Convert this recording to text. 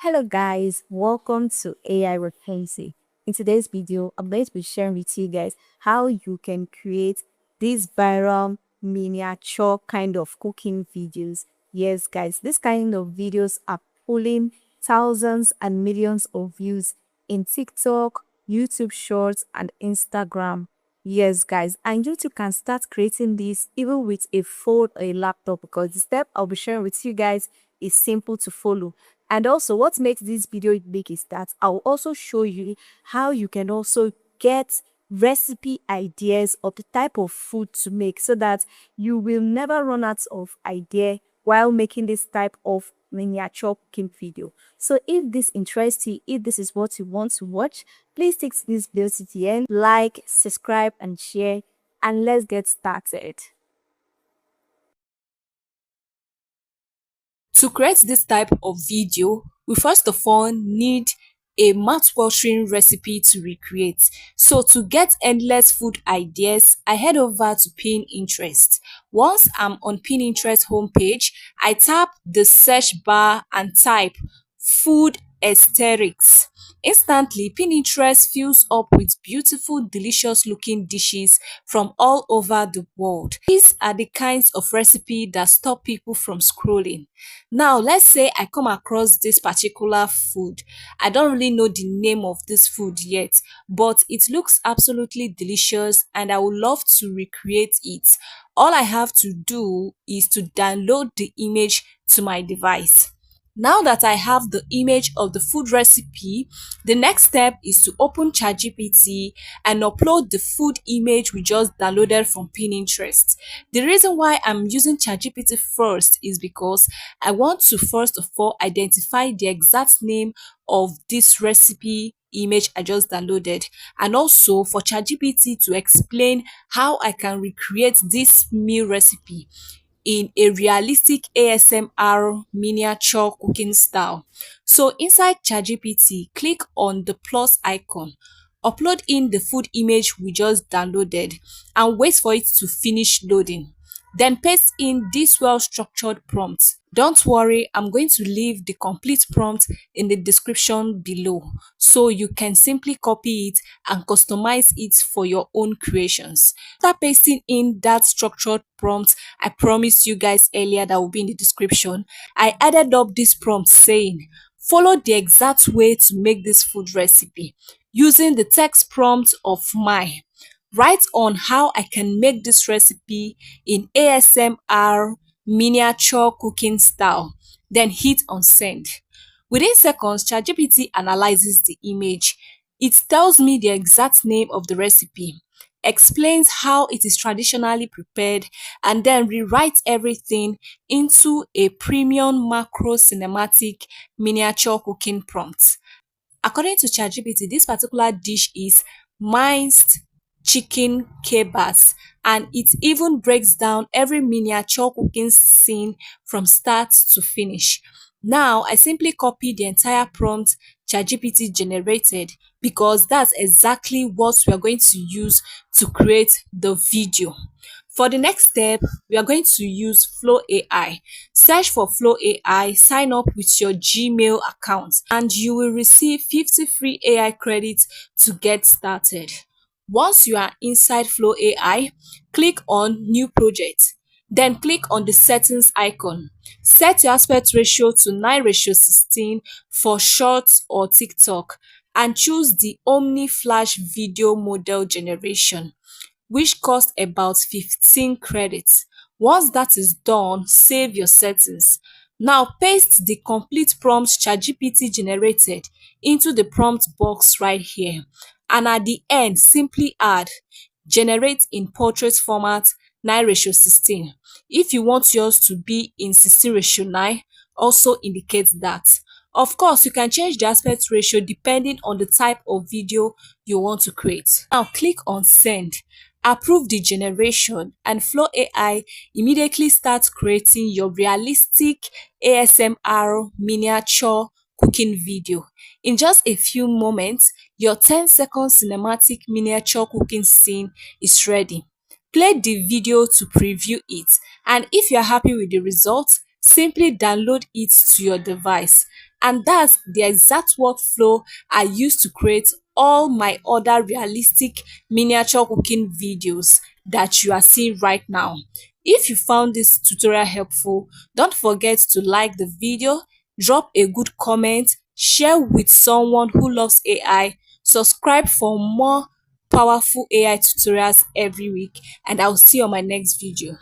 Hello guys, welcome to AI with Fancy. In today's video, I'm going to be sharing with you guys how you can create these viral miniature kind of cooking videos. Yes guys, this kind of videos are pulling thousands and millions of views in TikTok, YouTube Shorts, and Instagram. Yes, guys, and you too can start creating this even with a phone or a laptop because the step I'll be sharing with you guys is simple to follow. And also, what makes this video unique is that I'll also show you how you can also get recipe ideas of the type of food to make so that you will never run out of idea while making this type of miniature cooking video. So if this interests you, if this is what you want to watch, please take this video to the end, like, subscribe, and share, and let's get started. To create this type of video, we first of all need a mouth-watering recipe to recreate. So to get endless food ideas, I head over to Pinterest. Once I'm on Pinterest homepage, I tap the search bar and type food aesthetics. Instantly, Pinterest fills up with beautiful, delicious looking dishes from all over the world. These are the kinds of recipe that stop people from scrolling. Now, let's say I come across this particular food. I don't really know the name of this food yet, but it looks absolutely delicious and I would love to recreate it. All I have to do is to download the image to my device. Now that I have the image of the food recipe, the next step is to open ChatGPT and upload the food image we just downloaded from Pinterest. The reason why I'm using ChatGPT first is because I want to first of all identify the exact name of this recipe image I just downloaded, and also for ChatGPT to explain how I can recreate this meal recipe in a realistic ASMR miniature cooking style. So inside ChatGPT, click on the plus icon, upload in the food image we just downloaded, and wait for it to finish loading. Then paste in this well-structured prompt. Don't worry, I'm going to leave the complete prompt in the description below so you can simply copy it and customize it for your own creations. After pasting in that structured prompt I promised you guys earlier that will be in the description, I added up this prompt saying, follow the exact way to make this food recipe using the text prompt of mine. Write on how I can make this recipe in ASMR miniature cooking style, then hit on send. Within seconds, ChatGPT analyzes the image. It tells me the exact name of the recipe, explains how it is traditionally prepared, and then rewrites everything into a premium macro cinematic miniature cooking prompt. According to ChatGPT, this particular dish is minced chicken kebabs, and it even breaks down every miniature cooking scene from start to finish. Now, I simply copy the entire prompt ChatGPT generated because that's exactly what we are going to use to create the video. For the next step, we are going to use Flow AI. Search for Flow AI, sign up with your Gmail account, and you will receive 50 free AI credits to get started. Once you are inside Flow AI, click on New Project. Then click on the settings icon. Set your aspect ratio to 9:16 for Shorts or TikTok and choose the Omni Flash Video Model Generation, which costs about 15 credits. Once that is done, save your settings. Now paste the complete prompt ChatGPT generated into the prompt box right here. And at the end, simply add generate in portrait format 9:16. If you want yours to be in 16:9, also indicate that. Of course, you can change the aspect ratio depending on the type of video you want to create. Now click on send, approve the generation, and Flow AI immediately starts creating your realistic ASMR miniature cooking video. In just a few moments, your 10-second cinematic miniature cooking scene is ready. Play the video to preview it, and if you're happy with the results, simply download it to your device. And that's the exact workflow I use to create all my other realistic miniature cooking videos that you are seeing right now. If you found this tutorial helpful, don't forget to like the video, drop a good comment, share with someone who loves AI, subscribe for more powerful AI tutorials every week, and I'll see you on my next video.